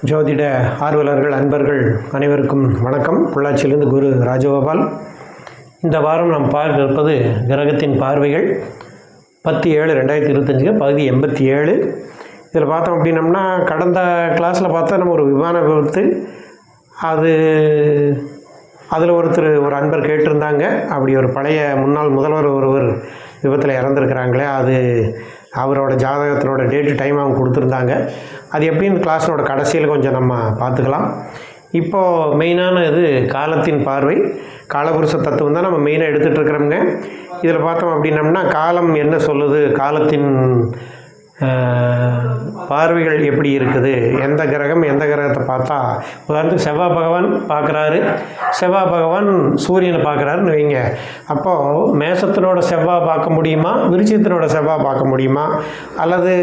ஜோதிட ஆர்வலர்கள் அன்பர்கள் அனைவருக்கும் வணக்கம். பொள்ளாச்சியிலிருந்து குரு ராஜகோபால். இந்த வாரம் நாம் பார்க்க இருப்பது கிரகத்தின் பார்வைகள் 10/7/2025 பகுதி 87. இதில் பார்த்தோம் அப்படின்னம்னா, கடந்த கிளாஸில் பார்த்தா நம்ம ஒரு விமான விபத்து, அதில் ஒரு அன்பர் கேட்டிருந்தாங்க, அப்படி ஒரு பழைய முன்னாள் முதல்வர் ஒருவர் விபத்தில் இறந்துருக்கிறாங்களே, அது அவரோட ஜாதகத்தினோட டேட்டு டைம் அவங்க கொடுத்துருந்தாங்க. அது எப்படின்னு கிளாஸோட கடைசியில் கொஞ்சம் நம்ம பார்த்துக்கலாம். இப்போது மெயினான இது காலத்தின் பார்வை, காலபுருஷ தத்துவம் தான் நம்ம மெயினாக எடுத்துகிட்டு இருக்கிறோங்க. இதில் பார்த்தோம் அப்படின்னம்னா, காலம் என்ன சொல்லுது, காலத்தின் பார்வைகள் எப்படி இருக்குது, எந்த கிரகம் எந்த கிரகத்தை பார்த்தா, உதாரணத்துக்கு செவ்வாய் பகவான் பார்க்குறாரு, செவ்வாய் பகவான் சூரியனை பார்க்குறாருன்னு வைங்க. அப்போது மேசத்தினோட செவ்வாய் பார்க்க முடியுமா, விருச்சிகத்தினோட செவ்வாய் பார்க்க முடியுமா, அல்லது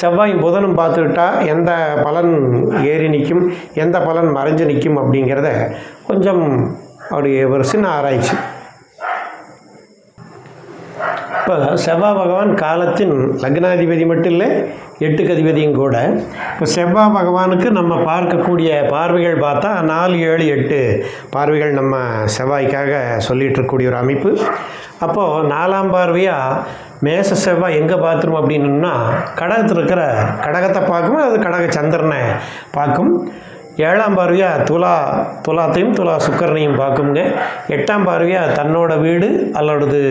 செவ்வாயும் புதனும் பார்த்துக்கிட்டா எந்த பலன் ஏறி நிற்கும், எந்த பலன் மறைஞ்சு நிற்கும் அப்படிங்கிறத கொஞ்சம் அவருடைய ஒரு சின்ன ஆராய்ச்சி. இப்போ செவ்வாய் பகவான் காலத்தின் லக்னாதிபதி மட்டும் இல்லை, 8க்கு அதிபதியும் கூட. இப்போ செவ்வாய் பகவானுக்கு நம்ம பார்க்கக்கூடிய பார்வைகள் பார்த்தா 4, 7, 8 பார்வைகள் நம்ம செவ்வாய்க்காக சொல்லிகிட்டு இருக்கக்கூடிய ஒரு அமைப்பு. அப்போது 4ஆம் பார்வையாக மேச செவ்வாய் எங்கே பார்த்துரும் அப்படின்னா, கடகத்தில் இருக்கிற கடகத்தை பார்க்கும், அது கடக சந்திரனை பார்க்கும். 7ஆம் பார்வையாக துலாத்தையும் துலா சுக்கரனையும் பார்க்குங்க. 8ஆம் பார்வையாக தன்னோட வீடு அல்லது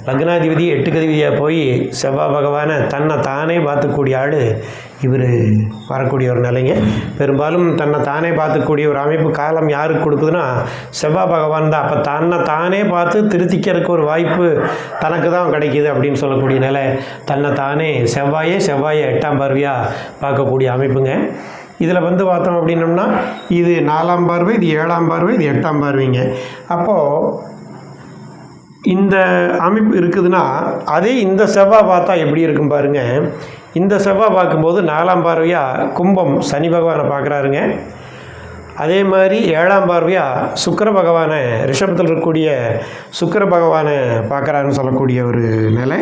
லக்னாதிபதி 8க்கு அதிபதியாக போய் செவ்வாய் பகவானை தன்னை தானே பார்த்துக்கூடிய ஆள் இவர் வரக்கூடிய ஒரு நிலைங்க. பெரும்பாலும் தன்னை தானே பார்த்துக்கூடிய ஒரு அமைப்பு காலம் யாருக்கு கொடுக்குதுன்னா செவ்வாய் பகவான் தான். அப்போ தன்னை தானே பார்த்து திருத்திக்கிறதுக்கு ஒரு வாய்ப்பு தனக்கு தான் கிடைக்கிது அப்படின்னு சொல்லக்கூடிய நிலை. தன்னை தானே செவ்வாயை 8ஆம் பார்வையாக பார்க்கக்கூடிய அமைப்புங்க. இதில் பார்த்தோம் அப்படின்னம்னா, இது 4ஆம் பார்வை, இது 7ஆம் பார்வை, இது 8ஆம் பார்வைங்க. அப்போது இந்த அமைப்பு இருக்குதுன்னா, அதே இந்த செவ்வாய் பார்த்தா எப்படி இருக்கும் பாருங்கள். இந்த செவ்வாய் பார்க்கும்போது 4ஆம் பார்வையாக கும்பம் சனி பகவானை பார்க்குறாருங்க. அதே மாதிரி 7ஆம் பார்வையாக சுக்கிர பகவானை, ரிஷபத்தில் இருக்கக்கூடிய சுக்கிர பகவானை பார்க்குறாருன்னு சொல்லக்கூடிய ஒரு நிலை.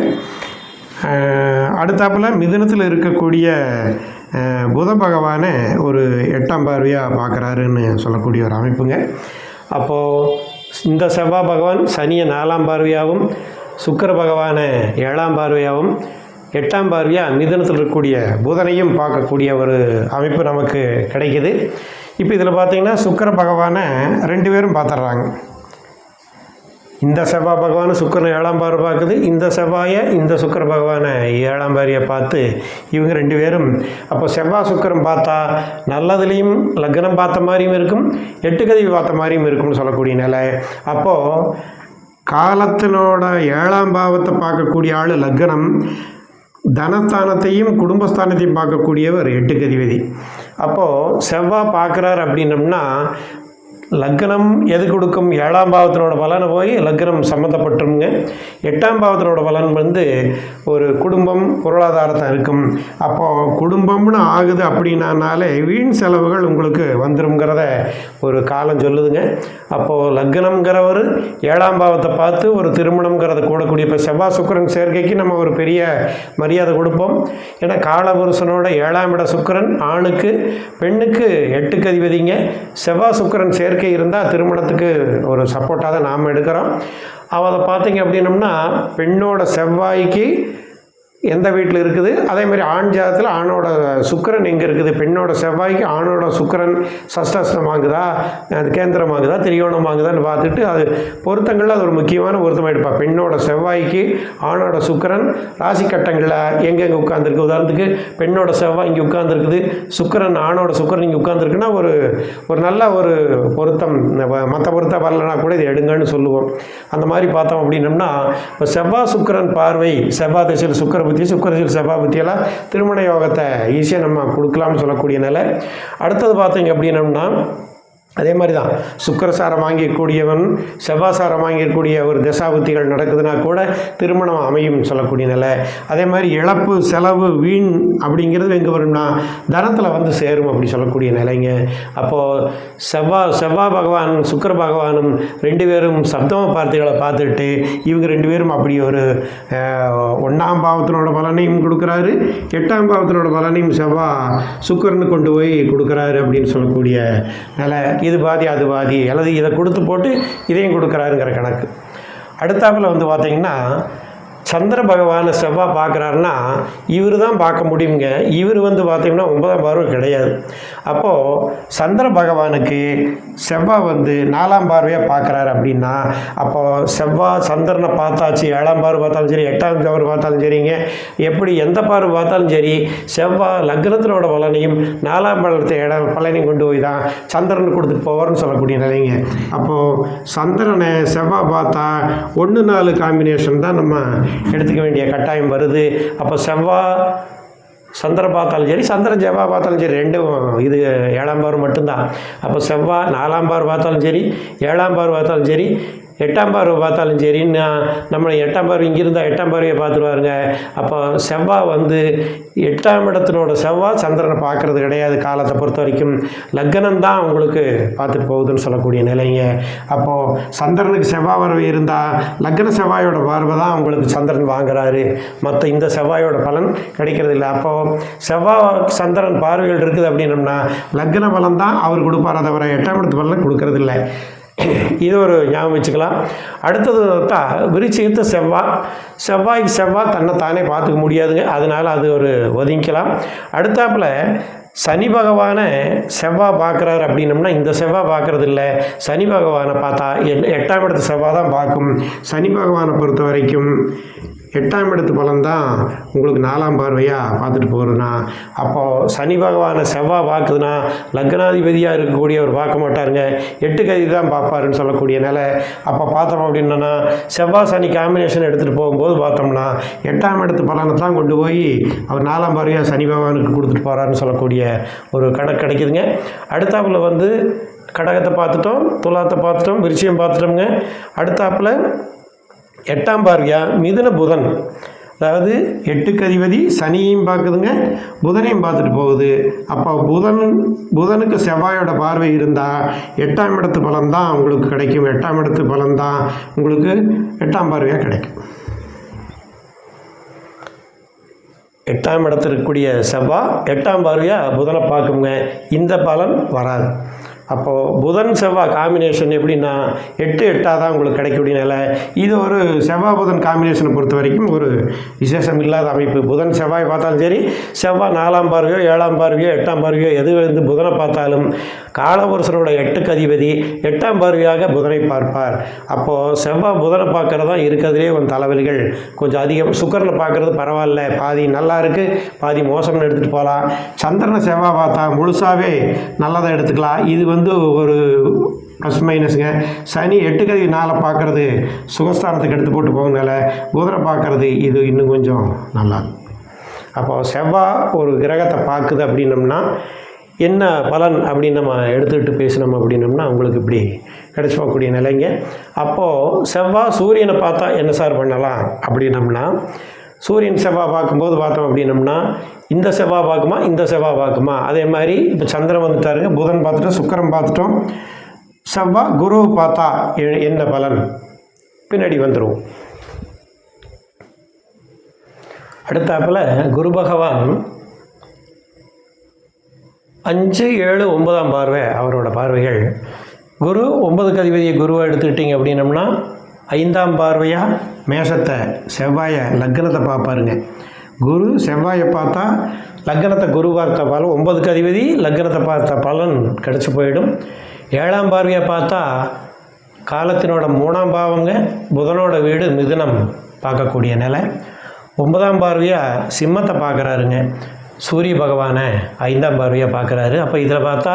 அடுத்தாப்பில் மிதுனத்தில் இருக்கக்கூடிய புத பகவானை ஒரு 8ஆம் பார்வையாக பார்க்குறாருன்னு சொல்லக்கூடிய ஒரு அமைப்புங்க. அப்போது இந்த செவ்வாய் பகவான் சனியை 4ஆம் பார்வையாகவும், சுக்கிர பகவானை 7ஆம் பார்வையாகவும், 8ஆம் பார்வையாக மிதுனத்தில் இருக்கக்கூடிய புதனையும் பார்க்கக்கூடிய ஒரு அமைப்பு நமக்கு கிடைக்கிது. இப்போ இதில் பார்த்திங்கன்னா சுக்கிர பகவானை 2 பேரும் பார்த்துட்றாங்க. இந்த செவ்வாய் பகவான் சுக்கிரனை 7ஆம் பார்வை பார்க்குது, இந்த செவ்வாயை இந்த சுக்கிர பகவானை 7ஆம் பார்வையை பார்த்து இவங்க 2 பேரும். அப்போ செவ்வாய் சுக்கிரம் பார்த்தா நல்லதுலேயும் லக்னம் பார்த்த மாதிரியும் இருக்கும், 8க்கு அதிபதி பார்த்த மாதிரியும் இருக்கும்னு சொல்லக்கூடிய நிலை. அப்போது காலத்தினோட 7ஆம் பாவத்தை பார்க்கக்கூடிய ஆள் லக்னம், தனஸ்தானத்தையும் குடும்பஸ்தானத்தையும் பார்க்கக்கூடியவர் 8க்கு அதிபதி. அப்போது செவ்வாய் பார்க்குறார் அப்படின்னம்னா, லக்னம் எது கொடுக்கும், 7ஆம் பாவத்தினோட பலனை போய் லக்னம் சம்மந்தப்பட்டுருங்க. 8ஆம் பாவத்தினோட பலன் ஒரு குடும்பம் பொருளாதாரத்தை இருக்கும். அப்போது குடும்பம்னு ஆகுது அப்படின்னாலே வீண் செலவுகள் உங்களுக்கு வந்துருங்கிறத ஒரு காலம் சொல்லுதுங்க. அப்போது லக்னம்ங்கிறவர் 7ஆம் பாவத்தை பார்த்து ஒரு திருமணம்ங்கிறத கூடக்கூடிய, இப்போ செவ்வாய் சுக்கிரன் சேர்க்கைக்கு நம்ம ஒரு பெரிய மரியாதை கொடுப்போம். ஏன்னா காலபுருஷனோட 7ஆம் இட சுக்கிரன் ஆணுக்கு பெண்ணுக்கு 8க்கு அதிபதிங்க. செவ்வாய் சுக்கிரன் சேர்க்கை இருந்தால் திருமணத்துக்கு ஒரு சப்போர்ட்டாக தான் நாம் எடுக்கிறோம். அதை பார்த்தீங்க அப்படின்னம்னா, பெண்ணோட செவ்வாய்க்கு எந்த வீட்டில் இருக்குது, அதே மாதிரி ஆண் ஜாதத்தில் ஆணோட சுக்கிரன் எங்கே இருக்குது, பெண்ணோட செவ்வாய்க்கு ஆணோட சுக்கிரன் சஷ்டாஷ்டமாகுதா, அது கேந்திரமாகுதா, திரியோணமாகுதான்னு பார்த்துட்டு அது பொருத்தங்களில் அது ஒரு முக்கியமான பொருத்தமாக எடுப்பா. பெண்ணோட செவ்வாய்க்கு ஆணோட சுக்கிரன் ராசி கட்டங்களில் எங்கெங்கே உட்காந்துருக்கு, உதாரணத்துக்கு பெண்ணோட செவ்வாய் இங்கே உட்காந்துருக்குது, சுக்கிரன் ஆணோட சுக்கிரன் இங்கே உட்காந்துருக்குன்னா ஒரு நல்ல ஒரு பொருத்தம். மற்ற பொருத்தம் வரலன்னா கூட இது எடுங்கன்னு சொல்லுவோம். அந்த மாதிரி பார்த்தோம் அப்படின்னம்னா, இப்போ செவ்வாய் சுக்கிரன் பார்வை, செவ்வாய் திசையில் சுக்கிர புத்தி, சுக்கிரத்தில் செவ்வாய் புத்தியெல்லாம் திருமண யோகத்தை ஈஸியாக நம்ம கொடுக்கலாம்னு சொல்லக்கூடிய நிலை. அடுத்தது பார்த்தீங்க அப்படின்னம்னா, அதே மாதிரி தான் சுக்கிரசாரம் வாங்கக்கூடியவன் செவ்வாசாரம் வாங்கக்கூடிய ஒரு தசாபுத்திகள் நடக்குதுன்னா கூட திருமணம் அமையும் சொல்லக்கூடிய நிலை. அதே மாதிரி இழப்பு செலவு வீண் அப்படிங்கிறது எங்கே வரும்னா தனத்தில் வந்து சேரும் அப்படி சொல்லக்கூடிய நிலைங்க. அப்போது செவ்வாய் பகவான் சுக்கிர பகவானும் ரெண்டு பேரும் சப்தம பார்த்திகளை பார்த்துட்டு இவங்க ரெண்டு பேரும் அப்படி ஒரு 1ஆம் பாவத்தினோட பலனையும் கொடுக்குறாரு, 8ஆம் பாவத்தினோட பலனையும் செவ்வாய் சுக்கிரனு கொண்டு போய் கொடுக்குறாரு அப்படின்னு சொல்லக்கூடிய நிலை. இது பாதி அது பாதி அல்லது இதை கொடுத்து போட்டு இதையும் கொடுக்குறாருங்கிற கணக்கு. அடுத்தாப்பில் வந்து பார்த்திங்கன்னா சந்திர பகவானை செவ்வாய் பார்க்குறாருன்னா இவர் தான் பார்க்க முடியுங்க. இவர் வந்து பார்த்திங்கன்னா 9ஆம் பார்வை கிடையாது. அப்போது சந்திர பகவானுக்கு செவ்வாய் வந்து 4ஆம் பார்வையாக பார்க்குறாரு அப்படின்னா அப்போது செவ்வாய் சந்திரனை பார்த்தாச்சு, 7ஆம் பார்வை பார்த்தாலும் சரி, 8ஆம் பார்வை பார்த்தாலும் சரிங்க, எப்படி எந்த பார்வை பார்த்தாலும் சரி செவ்வாய் லக்னத்தினோட பலனையும் 4ஆம் பாவத்தை பலனையும் கொண்டு போய் தான் சந்திரனுக்கு கொடுத்துட்டு போவார்னு சொல்லக்கூடிய நிலைங்க. அப்போது சந்திரனை செவ்வாய் பார்த்தா 1-4 காம்பினேஷன் தான் நம்ம எடுத்துக்க வேண்டிய கட்டாயம் வருது. அப்போ செவ்வாய் சந்திரன் பார்த்தாலும் சரி, சந்திரன் செவ்வாய் பார்த்தாலும் சரி, ரெண்டும் இது 7ஆம் பார்வை மட்டும்தான். அப்போ செவ்வாய் 4ஆம் பார்வை பார்த்தாலும் சரி, 7ஆம் பார்வை பார்த்தாலும் சரி, 8ஆம் பார்வை பார்த்தாலும் சரின்னா நம்மளை 8ஆம் பார்வை இங்கே இருந்தால் 8ஆம் பார்வையை பார்த்துருவாருங்க. அப்போ செவ்வாய் வந்து 8ஆம் இடத்தினோட செவ்வாய் சந்திரனை பார்க்குறது கிடையாது. காலத்தை பொறுத்த வரைக்கும் லக்னம் தான் உங்களுக்கு பார்த்துட்டு போகுதுன்னு சொல்லக்கூடிய நிலைங்க. அப்போது சந்திரனுக்கு செவ்வாய் பார்வை இருந்தால் லக்ன செவ்வாயோட பார்வை தான் உங்களுக்கு சந்திரன் வாங்குறாரு, மற்ற இந்த செவ்வாயோட பலன் கிடைக்கிறது இல்லை. அப்போது செவ்வாய் சந்திரன் பார்வைகள் இருக்குது அப்படின்னம்னா லக்ன பலன் தான் அவர் கொடுப்பார், தவிர 8ஆம் இடத்து பலன் கொடுக்கறது இல்லை. இது ஒரு ஞாபகம் வச்சுக்கலாம். அடுத்தது தான் விருச்சிகத்தை செவ்வாய்க்கு செவ்வாய் தன்னை தானே பார்த்துக்க முடியாதுங்க, அதனால் அது ஒரு ஒதுங்கிக்கலாம். அடுத்தாப்பில் சனி பகவானை செவ்வாய் பார்க்குறாரு அப்படின்னம்னா இந்த செவ்வாய் பார்க்குறது இல்லை, சனி பகவானை பார்த்தா 8ஆம் இடத்து செவ்வாய் தான் பார்க்கும். சனி பகவானை பொறுத்த வரைக்கும் 8ஆம் இடத்து பலன் தான் உங்களுக்கு 4ஆம் பார்வையாக பார்த்துட்டு போகிறதுனா, அப்போது சனி பகவானை செவ்வாய் பார்க்குதுன்னா லக்னாதிபதியாக இருக்கக்கூடியவர் பார்க்க மாட்டாருங்க, 8க்கு அதிபதி தான் பார்ப்பாருன்னு சொல்லக்கூடிய நிலை. அப்போ பார்த்தோம் அப்படின்னா செவ்வாய் சனி காம்பினேஷன் எடுத்துகிட்டு போகும்போது பார்த்தோம்னா 8ஆம் இடத்து பலனை தான் கொண்டு போய் அவர் 4ஆம் பார்வையாக சனி பகவானுக்கு கொடுத்துட்டு போகிறாருன்னு சொல்லக்கூடிய ஒரு கணக்கு கிடைக்குதுங்க. அடுத்தாப்பில் வந்து கடகத்தை பார்த்துட்டோம், துலாத்தை பார்த்துட்டோம், விருச்சிகம் பார்த்துட்டோம்ங்க. அடுத்தாப்பில் 8ஆம் பார்வையாக மிதுன புதன், அதாவது 8க்கு அதிபதி சனியையும் பார்க்குதுங்க, புதனையும் பார்த்துட்டு போகுது. அப்போ புதனுக்கு செவ்வாயோட பார்வை இருந்தால் 8ஆம் இடத்து பலன் தான் உங்களுக்கு கிடைக்கும். 8ஆம் இடத்து பலன் தான் உங்களுக்கு 8ஆம் பார்வையாக கிடைக்கும். 8ஆம் இடத்துல இருக்கக்கூடிய செவ்வாய் 8ஆம் பார்வையாக புதனை பார்க்குங்க, இந்த பலன் வராது. அப்போது புதன் செவ்வாய் காம்பினேஷன் எப்படின்னா 8-8 தான் உங்களுக்கு கிடைக்கக்கூடிய நிலை. இது ஒரு செவ்வாய் புதன் காம்பினேஷனை பொறுத்த வரைக்கும் ஒரு விசேஷம் இல்லாத அமைப்பு. புதன் செவ்வாய் பார்த்தாலும் சரி, செவ்வாய் 4ஆம் பார்வையோ 7ஆம் பார்வையோ 8ஆம் பார்வையோ எது வந்து புதனை பார்த்தாலும் காலபுருஷனோட 8க்கு அதிபதி 8ஆம் பார்வையாக புதனை பார்ப்பார். அப்போது செவ்வாய் புதனை பார்க்குறது தான் இருக்கிறதுலே கொஞ்சம் தலைவலிகள் கொஞ்சம் அதிகம். சுக்கிரனை பார்க்குறது பரவாயில்ல, பாதி நல்லா இருக்குது, பாதி மோசம்னு எடுத்துகிட்டு போகலாம். சந்திரனை செவ்வாய் பார்த்தா முழுசாகவே நல்லதை எடுத்துக்கலாம். இது வந்து ஒரு ப்ளஸ் மைனஸுங்க. சனி 8க்கு அதிபதி 4 பார்க்குறது சுகஸ்தானத்துக்கு எடுத்து போட்டு போகனால புதனை பார்க்குறது இது இன்னும் கொஞ்சம் நல்லா. அப்போது செவ்வாய் ஒரு கிரகத்தை பார்க்குது அப்படின்னம்னா என்ன பலன் அப்படின்னு நம்ம எடுத்துக்கிட்டு பேசினோம் அப்படின்னம்னா உங்களுக்கு இப்படி கிடச்சி போகக்கூடிய நிலைங்க. அப்போது செவ்வாய் சூரியனை பார்த்தா என்ன சார் பண்ணலாம் அப்படின்னம்னா, சூரியன் செவ்வாய் பார்க்கும்போது பார்த்தோம் அப்படின்னம்னா இந்த செவ்வாய் பார்க்குமா இந்த செவ்வாய் பார்க்குமா. அதே மாதிரி இப்போ சந்திரன் வந்துட்டாருங்க, புதன் பார்த்துட்டோம், சுக்கிரன் பார்த்துட்டோம், செவ்வாய் குருவை பார்த்தா என்ன பலன் பின்னாடி வந்துடும். அடுத்தாப்பில் குரு பகவான் 5, 7, 9ஆம் பார்வை அவரோட பார்வைகள். குரு 9க்கு அதிபதியை குருவை எடுத்துக்கிட்டிங்க அப்படின்னம்னா 5ஆம் பார்வையாக மேஷத்தை செவ்வாயை லக்னத்தை பார்ப்பாருங்க. குரு செவ்வாயை பார்த்தா லக்னத்தை குரு பார்த்த பலன், 9க்கு அதிபதி லக்னத்தை பார்த்த பலன் கிடச்சி போயிடும். 7ஆம் பார்வையை பார்த்தா காலத்தினோட 3ஆம் பாவங்க, புதனோட வீடு மிதுனம் பார்க்கக்கூடிய நிலை. 9ஆம் பார்வையாக சிம்மத்தை பார்க்குறாருங்க, சூரிய பகவானை 5ஆம் பார்வையாக பார்க்குறாரு. அப்போ இதில் பார்த்தா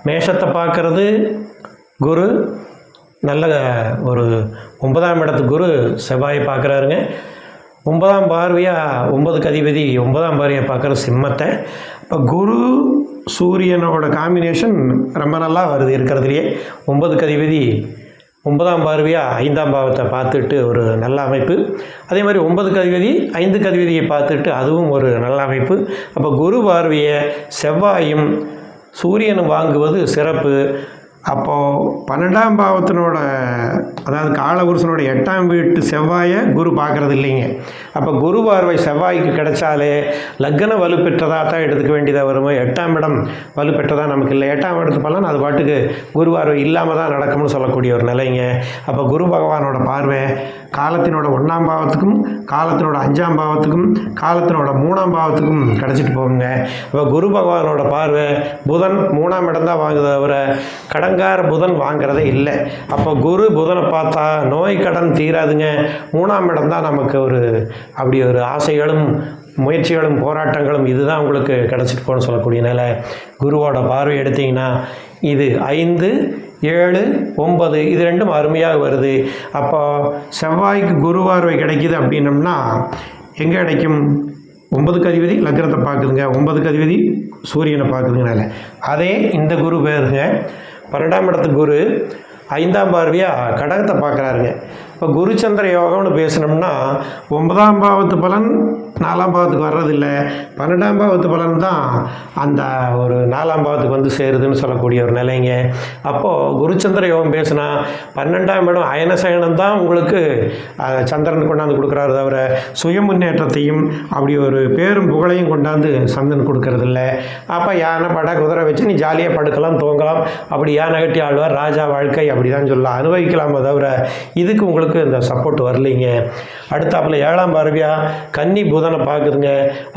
மேஷத்தை பார்க்குறது குரு, நல்ல ஒரு 9ஆம் இடத்து குரு செவ்வாயை பார்க்குறாருங்க. 9ஆம் பார்வையாக 9க்கு அதிபதி 9ஆம் பார்வையை பார்க்குற சிம்மத்தை. இப்போ குரு சூரியனோட காம்பினேஷன் ரொம்ப நல்லா வருது இருக்கிறதுலையே. 9க்கு அதிபதி 9ஆம் பார்வையாக 5ஆம் பாவத்தை பார்த்துட்டு ஒரு நல்ல அமைப்பு. அதே மாதிரி 9க்கு அதிபதி 5க்கு அதிபதியை பார்த்துட்டு அதுவும் ஒரு நல்ல அமைப்பு. அப்போ குரு பார்வையை செவ்வாயும் சூரியனும் வாங்குவது சிறப்பு. அப்போது 12ஆம் பாவத்தினோட, அதாவது காலபுருஷனோட 8ஆம் வீட்டு செவ்வாயை குரு பார்க்குறது இல்லைங்க. அப்போ குரு பார்வை செவ்வாய்க்கு கிடைச்சாலே லக்ன வலுப்பெற்றதாக தான் எடுத்துக்க வேண்டியதாக வருமோ. 8ஆம் இடம் வலுப்பெற்றதாக நமக்கு இல்லை. 8ஆம் இடத்து பலன் அது பாட்டுக்கு குரு பார்வை இல்லாமல் தான் நடக்கும்னு சொல்லக்கூடிய ஒரு நிலைங்க. அப்போ குரு பகவானோட பார்வை காலத்தினோட 1ஆம் பாவத்துக்கும் காலத்தினோட 5ஆம் பாவத்துக்கும் காலத்தினோட 3ஆம் பாவத்துக்கும் கிடச்சிட்டு போகுங்க. இப்போ குரு பகவானோட பார்வை புதன் 3ஆம் இடம் தான் வாங்குறத தவிர கடங்கார புதன் வாங்கிறதே இல்லை. அப்போ குரு புதனை பார்த்தா நோய் கடன் தீராதுங்க. 3ஆம் இடம் தான் நமக்கு அப்படி ஒரு ஆசைகளும் முயற்சிகளும் போராட்டங்களும் இதுதான் உங்களுக்கு கிடச்சிட்டு போகணும்னு சொல்லக்கூடிய நிலை. குருவோட பார்வை எடுத்திங்கன்னா இது 5, 7, 9 இது ரெண்டும் அருமையாக வருது. அப்போ செவ்வாய்க்கு குரு பார்வை கிடைக்கிது அப்படின்னம்னா எங்கே கிடைக்கும்? 9க்கு அதிபதி லக்னத்தை பார்க்குதுங்க, 9க்கு அதிபதி சூரியனை பார்க்குதுங்கனால அதே இந்த குரு பேருங்க 12ஆம் இடத்துக்கு குரு 5ஆம் பார்வையாக கடகத்தை பார்க்குறாருங்க. இப்போ குருச்சந்திர யோகம்னு பேசினோம்னா 9ஆம் பாவத்து பலன் 4ஆம் பாவத்துக்கு வர்றதில்லை, 12ஆம் பாவத்து பலன் தான் அந்த ஒரு 4ஆம் பாவத்துக்கு வந்து சேருதுன்னு சொல்லக்கூடிய ஒரு நிலைங்க. அப்போது குருச்சந்திர யோகம் பேசுனா 12ஆம் இடம் அயனசயனம் தான் உங்களுக்கு சந்திரன் கொண்டாந்து கொடுக்குறாரு தவிர சுய முன்னேற்றத்தையும் அப்படி ஒரு பேரும் புகழையும் கொண்டாந்து சந்திரன் கொடுக்கறதில்ல. அப்போ யானை பட குதிரை வச்சு நீ ஜாலியாக படுக்கலாம் தூங்கலாம், அப்படி யானை கட்டி ஆழ்வார் ராஜா வாழ்க்கை அப்படி தான் சொல்லலாம், அனுபவிக்கலாமே தவிர இதுக்கு உங்களுக்கு இந்த சப்போர்ட் வரலைங்க. அடுத்தாப்புல 7ஆம் பார்வையாக கன்னி புதனை பார்க்குதுங்க.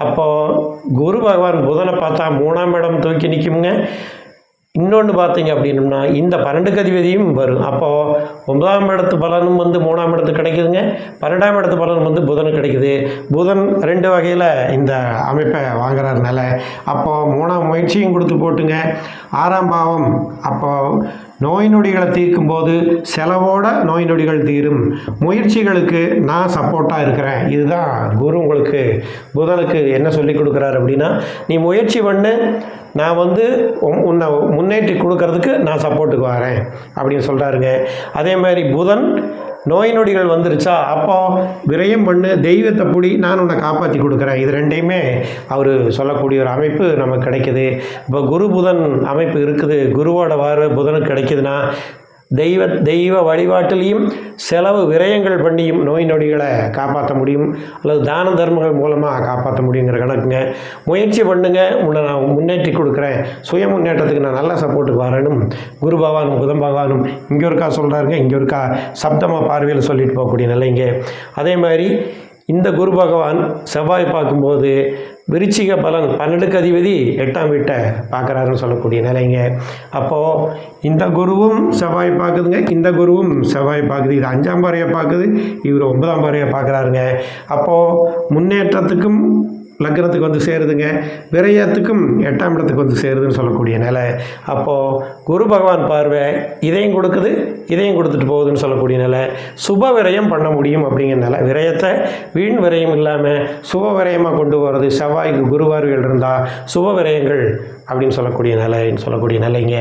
அப்போது குரு பகவான் புதனை பார்த்தா 3ஆம் இடம் தூக்கி நிற்குங்க. இன்னொன்று பார்த்தீங்க அப்படின்னம்னா இந்த 12க்கு அதிபதியும் வரும். அப்போது 9ஆம் இடத்து பலனும் வந்து 3ஆம் இடத்துக்கு கிடைக்குதுங்க, 12ஆம் இடத்து பலனும் வந்து புதனுக்கு கிடைக்குது. புதன் 2 வகையில் இந்த அமைப்பை வாங்குறதுனால அப்போது 3ஆம் முயற்சியும் கொடுத்து போட்டுங்க. 6ஆம் பாவம் அப்போது நோய் நொடிகளை தீர்க்கும் போது செலவோட நோய் நொடிகள் தீரும், முயற்சிகளுக்கு நான் சப்போர்ட்டாக இருக்கிறேன். இதுதான் குரு உங்களுக்கு புதனுக்கு என்ன சொல்லி கொடுக்குறாரு அப்படின்னா, நீ முயற்சி பண்ணு, நான் வந்து உன்னை முன்னேற்றி கொடுக்கறதுக்கு நான் சப்போர்ட்டுக்கு வரேன் அப்படின்னு சொல்கிறாருங்க. அதே மாதிரி புதன் நோய் நொடிகள் வந்துருச்சா அப்போ விரயம் பண்ணு, தெய்வத்தை பிடி, நான் உன்னை காப்பாற்றி கொடுக்குறேன். இது ரெண்டையுமே அவர் சொல்லக்கூடிய ஒரு அமைப்பு நமக்கு கிடைக்குது. இப்போ குரு புதன் அமைப்பு இருக்குது, குருவோட பார்வை புதனுக்கு கிடைக்குதுன்னா தெய்வ வழிபாட்டிலையும் செலவு விரயங்கள் பண்ணியும் நோய் நொடிகளை காப்பாற்ற முடியும், அல்லது தான தர்மங்கள் மூலமாக காப்பாற்ற முடியுங்கிற கணக்குங்க. முயற்சி பண்ணுங்க, உன்னை நான் முன்னேற்றி கொடுக்குறேன், சுய முன்னேற்றத்துக்கு நான் நல்ல சப்போர்ட்டுக்கு வரணும் குரு பகவானும் புதன் பகவானும் இங்கே ஒருக்கா சொல்கிறாருங்க, இங்கே ஒருக்கா சப்தமாக பார்வையில் சொல்லிட்டு போகக்கூடிய நிலைங்க. அதே மாதிரி இந்த குரு பகவான் செவ்வாய் பார்க்கும்போது விருச்சிக பலன் 12க்கு அதிபதி 8ஆம் வீட்டை பார்க்குறாருன்னு சொல்லக்கூடிய நிலைங்க. அப்போது இந்த குருவும் செவ்வாய் பார்க்குதுங்க, இந்த குருவும் செவ்வாய் பார்க்குது. இது 5ஆம் பார்வையை பார்க்குது, இவர் 9ஆம் பார்வையை பார்க்குறாருங்க. அப்போது முன்னேற்றத்துக்கும் லக்னத்துக்கு வந்து சேருதுங்க, விரயத்துக்கும் 8ஆம் இடத்துக்கு வந்து சேருதுன்னு சொல்லக்கூடிய நிலை. அப்போது குரு பகவான் பார்வை இதையும் கொடுக்குது இதையும் கொடுத்துட்டு போகுதுன்னு சொல்லக்கூடிய நிலை. சுப விரயம் பண்ண முடியும் அப்படிங்கிற நிலை. விரயத்தை வீண் விரயம் இல்லாமல் சுப விரயமாக கொண்டு போகிறது செவ்வாய்க்கு குரு பார்வைகள் இருந்தால் சுப விரயங்கள் அப்படின்னு சொல்லக்கூடிய நிலைங்க.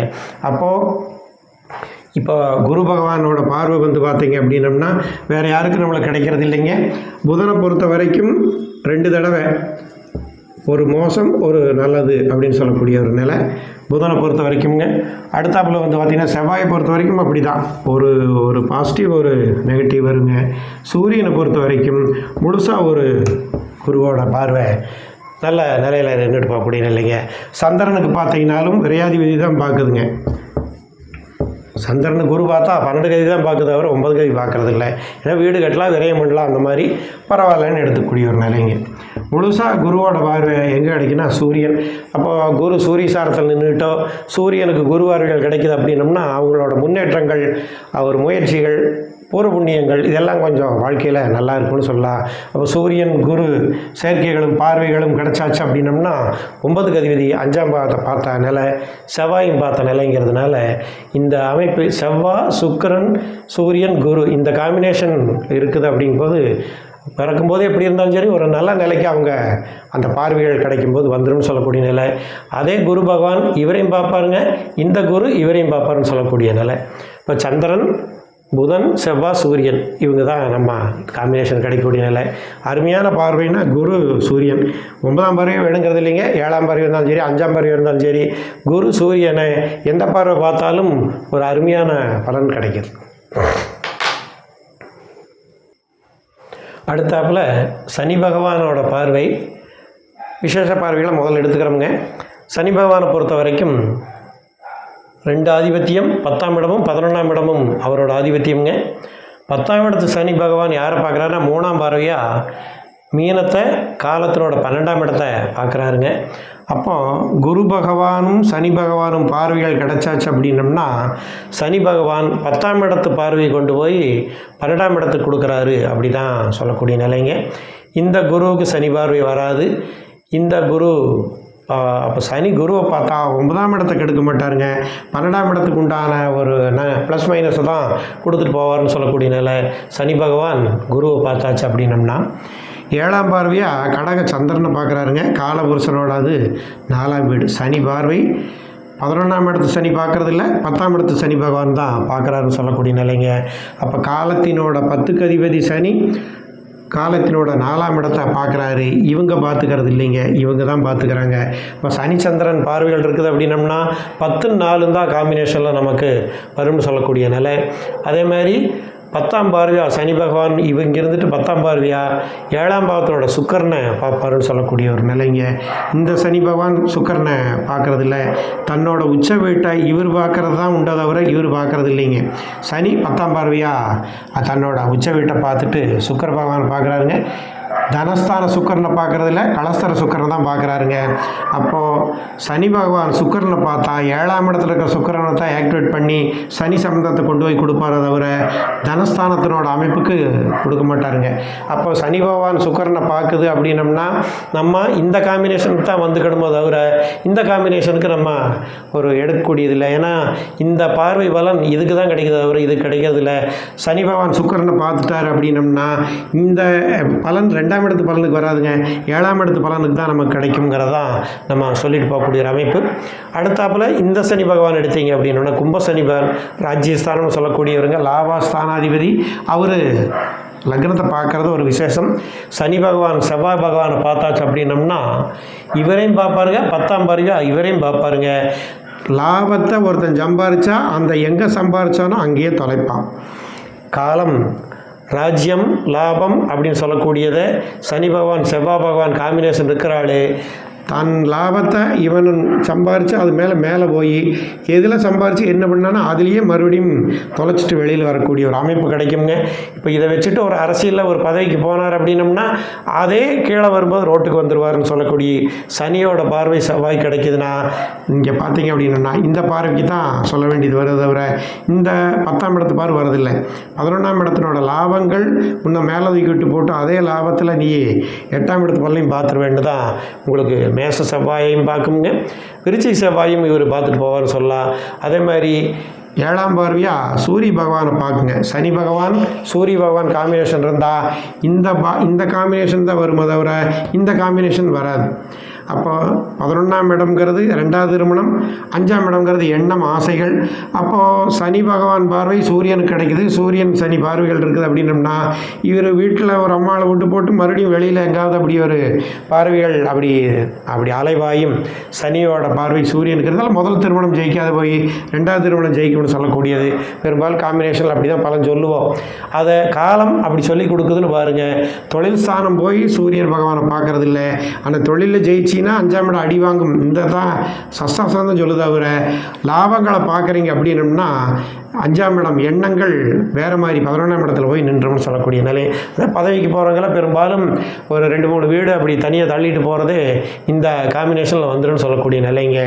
அப்போது இப்போ குரு பகவானோட பார்வை வந்து பார்த்தீங்க அப்படின்னம்னா வேறு யாருக்கும் நம்மளுக்கு கிடைக்கிறது இல்லைங்க. புதனை பொறுத்த வரைக்கும் 2 தடவை ஒரு மோசம் ஒரு நல்லது அப்படின்னு சொல்லக்கூடிய ஒரு நிலை புதனை பொறுத்த வரைக்கும்ங்க. அடுத்தாப்பில் வந்து பார்த்திங்கன்னா செவ்வாயை பொறுத்த வரைக்கும் அப்படி தான், ஒரு பாசிட்டிவ் ஒரு நெகட்டிவ் வருங்க. சூரியனை பொறுத்த வரைக்கும் முழுசாக ஒரு குருவோட பார்வை நல்ல நிலையில் நின்றுட்டு போகக்கூடிய நிலைங்க. சந்திரனுக்கு பார்த்தீங்கன்னாலும் விரையாதிபதி தான் பார்க்குதுங்க. சந்திரன் குரு பார்த்தா 12 கதி தான் பார்க்குது, தவிர 9 கதி பார்க்குறது இல்லை. ஏன்னா வீடு கட்டலாம் விரயம் பண்ணலாம், அந்த மாதிரி பரவாயில்லன்னு எடுத்துக்கூடிய ஒரு நிலைங்க. முழுசாக குருவோட பார்வை எங்கே கிடைக்குன்னா சூரியன். அப்போ குரு சூரிய சாரத்தில் நின்றுட்டோ சூரியனுக்கு குரு பார்வைகள் கிடைக்குது அப்படின்னம்னா அவங்களோட முன்னேற்றங்கள், அவர் முயற்சிகள், பூர்வ புண்ணியங்கள் இதெல்லாம் கொஞ்சம் வாழ்க்கையில் நல்லா இருக்குன்னு சொல்லலாம். அப்போ சூரியன் குரு சேர்க்கைகளும் பார்வைகளும் கிடைச்சாச்சு அப்படின்னம்னா 9க்கு அதிபதி 5ஆம் பாவத்தை பார்த்த நிலை, செவ்வாயும் பார்த்த நிலைங்கிறதுனால இந்த அமைப்பு செவ்வாய் சுக்கிரன் சூரியன் குரு இந்த காம்பினேஷன் இருக்குது அப்படிங்கும்போது பிறக்கும்போது எப்படி இருந்தாலும் சரி ஒரு நல்ல நிலைக்கு அவங்க அந்த பார்வைகள் கிடைக்கும்போது வந்துடும் சொல்லக்கூடிய நிலை. அதே குரு பகவான் இவரையும் பார்ப்பாருங்க, இந்த குரு இவரையும் பார்ப்பாருன்னு சொல்லக்கூடிய நிலை. இப்போ சந்திரன், புதன், செவ்வாய், சூரியன் இவங்க தான் நம்ம காம்பினேஷன் கிடைக்கக்கூடிய நிலை. அருமையான பார்வைன்னா குரு சூரியன். 9ஆம் பார்வை வேணுங்கிறது இல்லைங்க, 7ஆம் பார்வை இருந்தாலும் சரி, 5ஆம் பார்வை இருந்தாலும் சரி, குரு சூரியனை எந்த பார்வை பார்த்தாலும் ஒரு அருமையான பலன் கிடைக்கிது. அடுத்தாப்புல சனி பகவானோட பார்வை, விசேஷ பார்வைகளை முதல்ல எடுத்துக்கிறோமுங்க. சனி பகவானை பொறுத்த வரைக்கும் 2 ஆதிபத்தியம், 10ஆம் இடமும் 11ஆம் இடமும் அவரோட ஆதிபத்தியம்ங்க. 10ஆம் இடத்து சனி பகவான் யாரை பார்க்குறாருன்னா 3ஆம் பார்வையாக மீனத்தை, காலத்தினோட 12ஆம் இடத்தை பார்க்குறாருங்க. அப்போ குரு பகவானும் சனி பகவானும் பார்வைகள் கிடைச்சாச்சு அப்படின்னம்னா, சனி பகவான் 10ஆம் இடத்து பார்வையை கொண்டு போய் 12ஆம் இடத்துக்கு கொடுக்குறாரு அப்படி தான் சொல்லக்கூடிய நிலைங்க. இந்த குருவுக்கு சனி பார்வை வராது. இந்த குரு அப்போ சனி குருவை பார்த்தா 9ஆம் இடத்தை கெடுக்க மாட்டாருங்க, 12ஆம் இடத்துக்கு உண்டான ஒரு ப்ளஸ் மைனஸை தான் கொடுத்துட்டு போவார்னு சொல்லக்கூடிய நிலை. சனி பகவான் குருவை பார்த்தாச்சு அப்படின்னம்னா, 7ஆம் பார்வையாக கடக சந்திரனை பார்க்குறாருங்க. காலபுருஷனோட அது 4ஆம் வீடு. சனி பார்வை 11ஆம் இடத்து சனி பார்க்குறதில்ல, 10ஆம் இடத்து சனி பகவான் தான் பார்க்குறாருன்னு சொல்லக்கூடிய நிலைங்க. அப்போ காலத்தினோட 10க்கு அதிபதி சனி காலத்தினோட 4ஆம் இடத்தை பார்க்குறாரு. இவங்க பார்த்துக்கிறது இல்லைங்க, இவங்க தான் பார்த்துக்கிறாங்க. இப்போ சனி சந்திரன் பார்வைகள் இருக்குது அப்படின்னம்னா 10 4 தான் காம்பினேஷனில் நமக்கு வரும்னு சொல்லக்கூடிய நிலை. அதே மாதிரி 10ஆம் பார்வையாக சனி பகவான் இவங்க இருந்துட்டு 10ஆம் பார்வையாக 7ஆம் பாவத்தோட சுக்கரனை பார்ப்பாருன்னு சொல்லக்கூடிய ஒரு நிலைங்க. இந்த சனி பகவான் சுக்கரனை பார்க்குறதில்ல, தன்னோட உச்ச வீட்டை இவர் பார்க்குறது தான் உண்டை தவிர இவர் பார்க்குறது இல்லைங்க. சனி 10ஆம் பார்வையாக தன்னோட உச்ச வீட்டை பார்த்துட்டு சுக்கர பகவான் பார்க்குறாருங்க. தனஸ்தான சுக்கரனை பார்க்குறதில்ல, கலஸ்தர சுக்கரனை தான் பார்க்குறாருங்க. அப்போது சனி பகவான் சுக்கரனை பார்த்தா 7ஆம் இடத்துல இருக்கிற சுக்கரனை தான் ஆக்டிவேட் பண்ணி சனி சம்பந்தத்தை கொண்டு போய் கொடுப்பாரே தவிர தனஸ்தானத்தினோட அமைப்புக்கு கொடுக்க மாட்டாருங்க. அப்போ சனி பகவான் சுக்கரனை பார்க்குது அப்படின்னம்னா நம்ம இந்த காம்பினேஷனுக்கு தான் வந்துக்கணுமோ தவிர இந்த காம்பினேஷனுக்கு நம்ம ஒரு எடுக்கக்கூடியதில்லை. ஏன்னா இந்த பார்வை பலன் இதுக்கு தான் கிடைக்கிது தவிர இது கிடைக்கிறதில்ல. சனி பகவான் சுக்கரனை பார்த்துட்டார் அப்படின்னம்னா இந்த பலன் 2ஆம் இடத்து பலனுக்கு வராதுங்க, 7ஆம் இடத்து பலனுக்கு தான் நமக்கு கிடைக்குங்கிறதான் நம்ம சொல்லிட்டு போகக்கூடிய ஒரு அமைப்பு. அடுத்தாப்புல இந்த சனி பகவான் எடுத்தீங்க அப்படின்னா கும்ப சனி பகவான் ராஜ்யஸ்தானம் சொல்லக்கூடியவருங்க, லாபாஸ்தானாதிபதி. அவர் லக்னத்தை பார்க்குறது ஒரு விசேஷம். சனி பகவான் செவ்வாய் பகவானை பார்த்தாச்சு அப்படின்னம்னா இவரையும் பார்ப்பாருங்க, 10ஆம் பார்வையா இவரையும் பார்ப்பாருங்க. லாபத்தை ஒருத்தன் சம்பாரித்தா அந்த எங்கே சம்பாரித்தானோ அங்கேயே தொலைப்பான். காலம், ராஜ்யம், லாபம் அப்படின்னு சொல்லக்கூடியதை சனி பகவான் செவ்வாய் பகவான் காம்பினேஷன் இருக்கிறாள். தன் லாபத்தை இவன் சம்பாரித்து அது மேலே போய் எதில் சம்பாரித்து என்ன பண்ணானோ அதுலேயே மறுபடியும் தொலைச்சிட்டு வெளியில் வரக்கூடிய ஒரு அமைப்பு கிடைக்குங்க. இப்போ இதை வச்சுட்டு ஒரு அரசியலில் ஒரு பதவிக்கு போனார் அப்படின்னம்னா அதே கீழே வரும்போது ரோட்டுக்கு வந்துடுவார்னு சொல்லக்கூடிய சனியோட பார்வை செவ்வாய் கிடைக்குதுன்னா இங்கே பார்த்தீங்க அப்படின்னா இந்த பார்வைக்கு தான் சொல்ல வேண்டியது வருது தவிர இந்த 10ஆம் இடத்து பார்வை வரதில்லை. 11ஆம் இடத்தினோட லாபங்கள் உன்னை மேலே தூக்கிட்டு போட்டு அதே லாபத்தில் நீ 8ஆம் இடத்து பல்லையும் பார்த்துட வேண்டியதான். உங்களுக்கு மேச செவ்வாயையும் பார்க்குங்க, விருச்சிக செவ்வாயும் இவர் பார்த்துட்டு போவார்னு சொல்லலாம். அதே மாதிரி 7ஆம் பார்வையாக சூரிய பகவானை பார்க்குங்க. சனி பகவான் சூரிய பகவான் காம்பினேஷன் இருந்தால் இந்த காம்பினேஷன் தான் வருமே தவிர இந்த காம்பினேஷன் வராது. அப்போ 11ஆம் இடம்ங்கிறது 2வது திருமணம், 5ஆம் இடம்ங்கிறது எண்ணம், ஆசைகள். அப்போது சனி பகவான் பார்வை சூரியனுக்கு கிடைக்குது, சூரியன் சனி பார்வைகள் இருக்குது அப்படின்னம்னா இவர் வீட்டில் ஒரு அம்மாவை விட்டு போட்டு மறுபடியும் வெளியில் எங்காவது அப்படி ஒரு பார்வைகள் அப்படி அலைவாயும் சனியோட பார்வை சூரியனுக்கு இருந்தாலும் முதல் திருமணம் ஜெயிக்காத போய் 2வது திருமணம் ஜெயிக்கும்னு சொல்லக்கூடியது பெரும்பாலும் காம்பினேஷன் அப்படி தான் பலன் சொல்லுவோம். அதை காலம் அப்படி சொல்லி கொடுக்குதுன்னு பாருங்கள். தொழில் ஸ்தானம் போய் சூரியன் பகவானை பார்க்கறது இல்லை, ஆனால் தொழிலில் ஜெயிச்சு 5ஆம் இடம் அடி வாங்கும். இந்த தான் சஸ்தாசனம் தான் சொல்லுது. தவிர லாபங்களை பார்க்குறீங்க அப்படின்னம்னா 5ஆம் இடம் எண்ணங்கள் வேறு மாதிரி 11ஆம் இடத்துல போய் நின்றோம்னு சொல்லக்கூடிய நிலை. அதாவது பதவிக்கு போகிறவங்களாம் பெரும்பாலும் ஒரு 2-3 வீடு அப்படி தனியாக தள்ளிட்டு போகிறது இந்த காம்பினேஷனில் வந்துடும் சொல்லக்கூடிய நிலைங்க.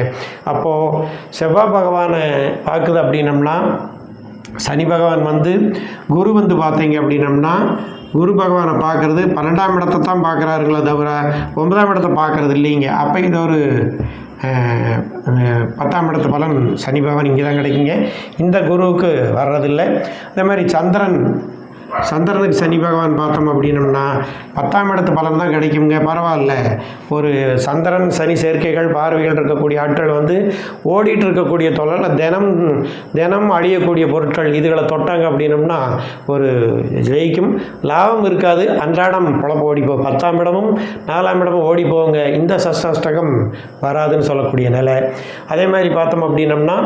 அப்போது செவ்வாய் பகவானை பார்க்குது அப்படின்னம்னா சனி பகவான் குரு பார்த்தீங்க அப்படின்னம்னா குரு பகவானை பார்க்குறது 12ஆம் இடத்தை தான் பார்க்குறாருங்களே தவிர 9ஆம் இடத்தை பார்க்குறது இல்லைங்க. அப்போ இந்த ஒரு 10ஆம் இடத்து பலன் சனி பகவான் இங்கே தான் கிடைக்குங்க, இந்த குருவுக்கு வர்றதில்லை. அதே மாதிரி சந்திரன் சந்திரனுக்கு சனி பகவான் பார்த்தோம் அப்படின்னம்னா 10ஆம் இடத்து பலன் தான் கிடைக்குங்க. பரவாயில்ல, ஒரு சந்திரன் சனி சேர்க்கைகள் பார்வைகள் இருக்கக்கூடிய ஆட்கள் வந்து ஓடிட்டு இருக்கக்கூடிய தொழிலில் தினம் அழியக்கூடிய பொருட்கள் இதுகளை தொட்டாங்க அப்படின்னம்னா ஒரு ஜெயிக்கும். லாபம் இருக்காது, அன்றாடம் பொழப்பு ஓடி போகும். 10ஆம் இடமும் 4ஆம் இடமும் ஓடி போங்க. இந்த சஷ்டாஷ்டகம் வராதுன்னு சொல்லக்கூடிய நிலை. அதே மாதிரி பார்த்தோம் அப்படின்னம்னா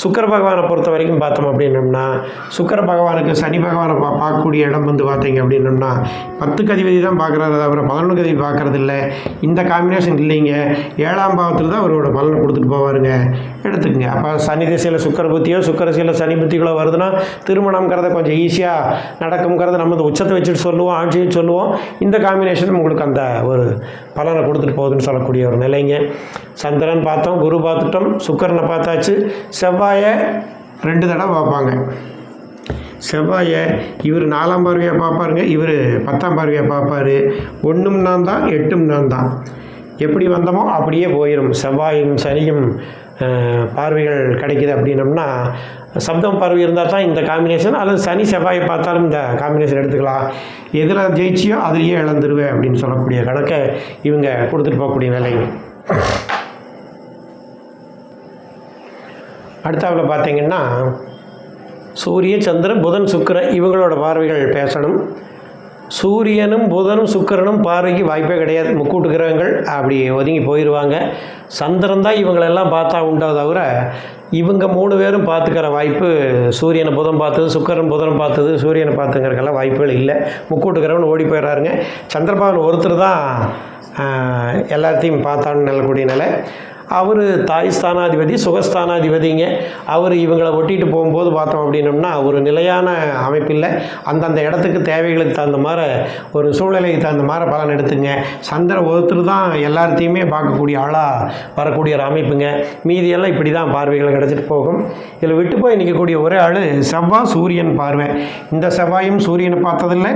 சுக்கிர பகவானை பொறுத்த வரைக்கும் பார்த்தோம் அப்படின்னம்னா சுக்கிர பகவானுக்கு சனி பகவானை பார்க்கக்கூடிய இடம் வந்து பார்த்தீங்க அப்படின்னம்னா 10க்கு அதிபதி தான் பார்க்குறாரு, தவிர 11க்கு அதிபதி பார்க்குறது இல்லை. இந்த காம்பினேஷன் இல்லைங்க. 7ஆம் பாவத்தில் தான் அவரோட பலனை கொடுத்துட்டு போவாருங்க. எடுத்துக்கங்க. அப்போ சனி திசையில் சுக்கிர புத்தியோ சுக்கிர திசையில் சனி புத்திகளோ வருதுன்னா திருமணம்ங்கிறத கொஞ்சம் ஈஸியாக நடக்குங்கிறத நம்ம உச்சத்தை வச்சுட்டு சொல்லுவோம், ஆட்சியை சொல்லுவோம். இந்த காம்பினேஷன் உங்களுக்கு அந்த ஒரு பலனை கொடுத்துட்டு போகுதுன்னு சொல்லக்கூடிய ஒரு நிலைங்க. சந்திரன் பார்த்தோம், குரு பார்த்துட்டோம், சுக்கிரனை பார்த்தாச்சு. செவ்வாயை 2 தடவை பார்ப்பாங்க. செவ்வாயை இவர் 4ஆம் பார்வையாக பார்ப்பாருங்க, இவர் 10ஆம் பார்வையாக பார்ப்பார். 1ம் நான் தான், 8ம் நான் தான். எப்படி வந்தோமோ அப்படியே போயிடும். செவ்வாயும் சனியும் பார்வைகள் கிடைக்கிது அப்படின்னம்னா சப்தம் பார்வை இருந்தால் தான் இந்த காம்பினேஷன், அல்லது சனி செவ்வாயை பார்த்தாலும் இந்த காம்பினேஷன் எடுத்துக்கலாம். எதில் ஜெயிச்சியோ அதிலேயே இழந்துருவேன் அப்படின்னு சொல்லக்கூடிய கணக்கை இவங்க கொடுத்துட்டு போகக்கூடிய நிலைங்க. அடுத்தாவில் பார்த்தீங்கன்னா சூரிய சந்திரன் புதன் சுக்கிரன் இவங்களோட பார்வைகள் பேசணும். சூரியனும் புதனும் சுக்கிரனும் பார்வைக்கு வாய்ப்பே கிடையாது. முக்கூட்டு கிரகங்கள் அப்படி ஒதுங்கி போயிடுவாங்க. சந்திரன் தான் இவங்களெல்லாம் பார்த்தா உண்டோ தவிர இவங்க 3 பேரும் பார்த்துக்கிற வாய்ப்பு சூரியனை புதன் பார்த்தது, சுக்கிரன் புதன் பார்த்தது, சூரியனை பார்த்துங்கிறதுக்கெல்லாம் வாய்ப்புகள் இல்லை. முக்கூட்டு கிரகம்னு ஓடி போயிடுறாருங்க. சந்திரபகவான் ஒருத்தர் தான் எல்லாத்தையும் பார்த்தான்னு நிலக்கூடிய நிலை. அவர் தாய் ஸ்தானாதிபதி, சுகஸ்தானாதிபதிங்க. அவர் இவங்களை ஒட்டிட்டு போகும்போது பார்த்தோம் அப்படின்னம்னா ஒரு நிலையான அமைப்பில்லை. அந்தந்த இடத்துக்கு தேவைகளுக்கு தகுந்த மாதிரி ஒரு சூழ்நிலைக்கு தகுந்த மாதிரி பலன் எடுத்துங்க. சந்திரன் ஒருத்தர் தான் எல்லாத்தையுமே பார்க்கக்கூடிய ஆளாக வரக்கூடிய ஒரு அமைப்புங்க. மீதியெல்லாம் இப்படி தான் பார்வைகள் கிடச்சிட்டு போகும். இதில் விட்டு போய் நிற்கக்கூடிய ஒரே ஆள் செவ்வாய் சூரியன் பார்வை. இந்த செவ்வாயும் சூரியனை பார்த்ததில்லை,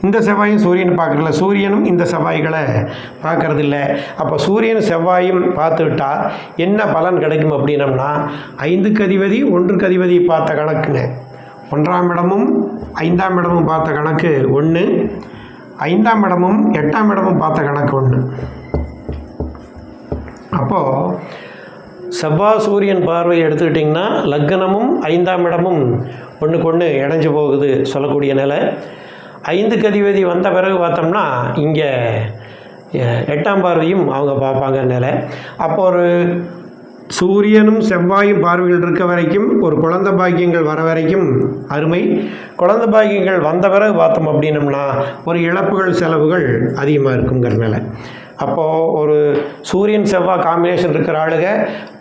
இந்த செவ்வாயும் சூரியனை பார்க்குறதில்ல, சூரியனும் இந்த செவ்வாய்களை பார்க்கறதில்ல. அப்போ சூரியன் செவ்வாயும் பார்த்துக்கிட்டா என்ன பலன் கிடைக்கும் அப்படின்னம்னா 5க்கு அதிபதி 1க்கு அதிபதி பார்த்த கணக்குங்க. 1ஆம் இடமும் 5ஆம் இடமும் பார்த்த கணக்கு 1, 5ஆம் இடமும் 8ஆம் இடமும் பார்த்த கணக்கு 1. அப்போது செவ்வாய் சூரியன் பார்வை எடுத்துக்கிட்டிங்கன்னா லக்னமும் 5ஆம் இடமும் ஒன்றுக்கு ஒன்று இணைஞ்சு போகுது சொல்லக்கூடிய நிலை. 5க்கு அதிபதி வந்த பிறகு பார்த்தோம்னா இங்கே 8ஆம் பார்வையும் அவங்க பார்ப்பாங்க நிலை. அப்போ ஒரு சூரியனும் செவ்வாயும் பார்வைகள் இருக்க வரைக்கும் ஒரு குழந்தை பாக்கியங்கள் வர வரைக்கும் அருமை. குழந்தை பாக்கியங்கள் வந்த பிறகு பார்த்தோம் அப்படின்னம்னா ஒரு இழப்புகள் செலவுகள் அதிகமாக இருக்குங்கிற நிலை. அப்போது ஒரு சூரியன் செவ்வாய் காம்பினேஷன் இருக்கிற ஆளுங்க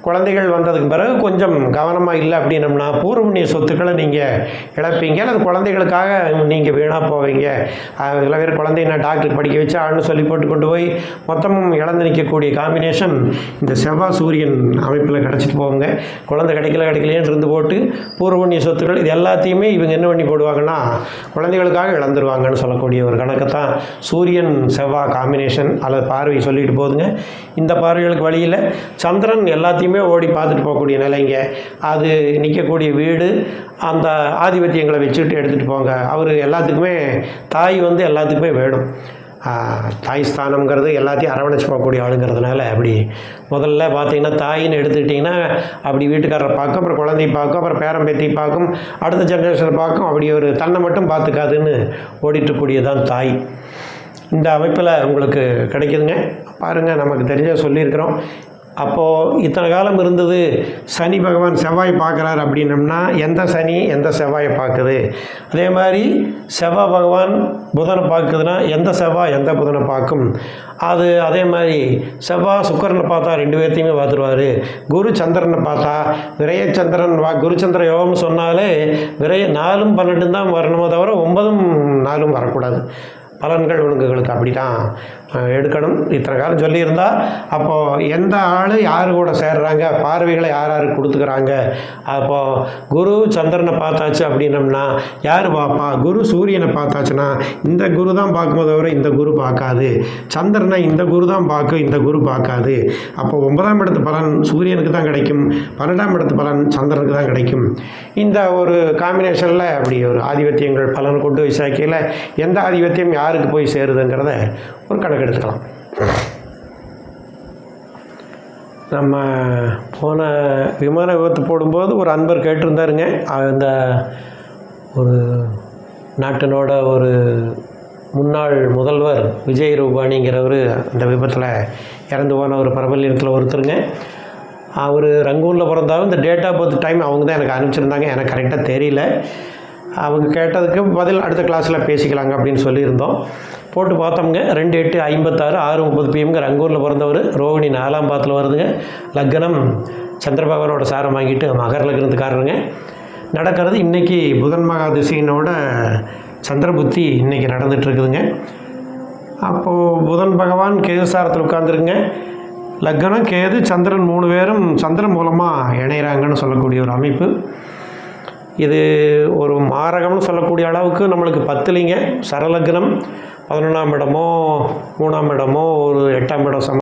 குழந்தைகள் வந்ததுக்கு பிறகு கொஞ்சம் கவனமாக இல்லை அப்படின்னம்னா பூர்வ புண்ணிய சொத்துக்களை நீங்கள் இழப்பீங்க, அல்லது குழந்தைகளுக்காக நீங்கள் வீணாக போவீங்க. சில பேர் குழந்தைய நான் டாக்டருக்கு படிக்க வச்சு ஆள்னு சொல்லி போட்டு கொண்டு போய் மொத்தமும் இழந்து நிற்கக்கூடிய காம்பினேஷன் இந்த செவ்வாய் சூரியன் அமைப்பில் கிடச்சிட்டு போவாங்க. குழந்தை கிடைக்கலையேன்னு இருந்து போட்டு பூர்வ புண்ணிய சொத்துக்கள் இது எல்லாத்தையுமே இவங்க என்ன பண்ணி போடுவாங்கன்னா குழந்தைகளுக்காக இழந்துருவாங்கன்னு சொல்லக்கூடிய ஒரு கணக்கத்தான் சூரியன் செவ்வாய் காம்பினேஷன் அல்லது பார்வை சொல்லிட்டு போதுங்க. இந்த பார்வைகளுக்கு வழியில் சந்திரன் எல்லாத்தையுமே ஓடி பார்த்துட்டு போகக்கூடிய நிலைங்க. அது நிற்கக்கூடிய வீடு அந்த ஆதிபத்தியங்களை வச்சுட்டு எடுத்துகிட்டு போங்க. அவர் எல்லாத்துக்குமே தாய் வந்து எல்லாத்துக்குமே வேணும். தாய் ஸ்தானம்ங்கிறது எல்லாத்தையும் அரவணைச்சு போகக்கூடிய ஆளுங்கிறதுனால அப்படி முதல்ல பார்த்தீங்கன்னா தாயின்னு எடுத்துக்கிட்டிங்கன்னா அப்படி வீட்டுக்காரரை பார்க்கும், அப்புறம் குழந்தையை பார்க்கும், அப்புறம் பேரம்பேத்தியை பார்க்கும், அடுத்த ஜென்ரேஷனை பார்க்கும். அப்படி ஒரு தன்னை மட்டும் பார்த்துக்காதுன்னு ஓடிட்டுக்கூடியதான் தாய். இந்த அமைப்பில் உங்களுக்கு கிடைக்குதுங்க. பாருங்கள், நமக்கு தெரிஞ்ச சொல்லியிருக்கிறோம். அப்போது இத்தனை காலம் இருந்தது சனி பகவான் செவ்வாய் பார்க்குறாரு அப்படின்னம்னா எந்த சனி எந்த செவ்வாயை பார்க்குது, அதே மாதிரி செவ்வாய் பகவான் புதனை பார்க்குதுன்னா எந்த செவ்வாய் எந்த புதனை பார்க்கும். அது அதே மாதிரி செவ்வாய் சுக்கிரனை பார்த்தா 2 பேர்த்தையுமே பார்த்துருவார். குரு சந்திரனை பார்த்தா விரயச்சந்திரன் குரு சந்திர யோகம்னு சொன்னாலே விரய 4ம் 12 தான் வரணுமோ தவிர 9ம் 4ம் வரக்கூடாது. பலன்கள் ஒழுங்குகளுக்கு அப்படி தான் எடுக்கணும். இத்தனை காலம் சொல்லியிருந்தால் அப்போது எந்த ஆள் யார் கூட சேர்றாங்க, பார்வைகளை யார் யாருக்கு கொடுத்துக்கிறாங்க. அப்போது குரு சந்திரனை பார்த்தாச்சு அப்படின்னம்னா யார் பார்ப்பா? குரு சூரியனை பார்த்தாச்சுன்னா இந்த குரு தான் பார்க்கும்போது தவிர இந்த குரு பார்க்காது. சந்திரனை இந்த குரு தான் பார்க்கும், இந்த குரு பார்க்காது. அப்போ 9ஆம் இடத்து பலன் சூரியனுக்கு தான் கிடைக்கும், 12ஆம் இடத்து பலன் சந்திரனுக்கு தான் கிடைக்கும். இந்த ஒரு காம்பினேஷனில் அப்படி ஒரு ஆதிபத்தியங்கள் பலன் கொண்டு போய் சேர்க்கையில் எந்த ஆதிபத்தியம் யாருக்கு போய் சேருதுங்கிறத ஒரு கணக்கு எடுத்துக்கலாம். நம்ம போன விமான விபத்து போடும்போது ஒரு அன்பர் கேட்டிருந்தாருங்க, அந்த ஒரு நாட்டினோட ஒரு முன்னாள் முதல்வர் விஜய் ரூபானிங்கிறவர் அந்த விபத்தில் இறந்து போன ஒரு பிரபல்யத்தில் ஒருத்தருங்க. அவர் ரங்கூனில் பிறந்தாலும் இந்த டேட் ஆஃப் பர்த் டைம் அவங்க தான் எனக்கு அனுப்பிச்சிருந்தாங்க, எனக்கு கரெக்டாக தெரியல. அவங்க கேட்டதுக்கு பதில் அடுத்த கிளாஸில் பேசிக்கலாங்க அப்படின்னு சொல்லியிருந்தோம். போட்டு பார்த்தோம்ங்க. 2/8/56 6:30 PM ரங்கூரில் பிறந்தவர். ரோகிணி 4ஆம் பாதத்தில் வருதுங்க. லக்னம் சந்திர பகவானோட சாரம் வாங்கிட்டு மகர லக்னத்துக்காரருங்க. நடக்கிறது இன்றைக்கி புதன் மகா திசையினோட சந்திர புத்தி இன்றைக்கி நடந்துகிட்ருக்குதுங்க. அப்போது புதன் பகவான் கேது சாரத்தில் உட்காந்துருங்க. லக்னம் கேது சந்திரன் 3 பேரும் சந்திரன் மூலமாக இணைகிறாங்கன்னு சொல்லக்கூடிய ஒரு அமைப்பு. இது ஒரு மாரகம்னு சொல்லக்கூடிய அளவுக்கு நம்மளுக்கு 10லிங்க. சரலக்னம் 11ஆம் இடமோ 3ஆம் இடமோ ஒரு 8ஆம் இடம்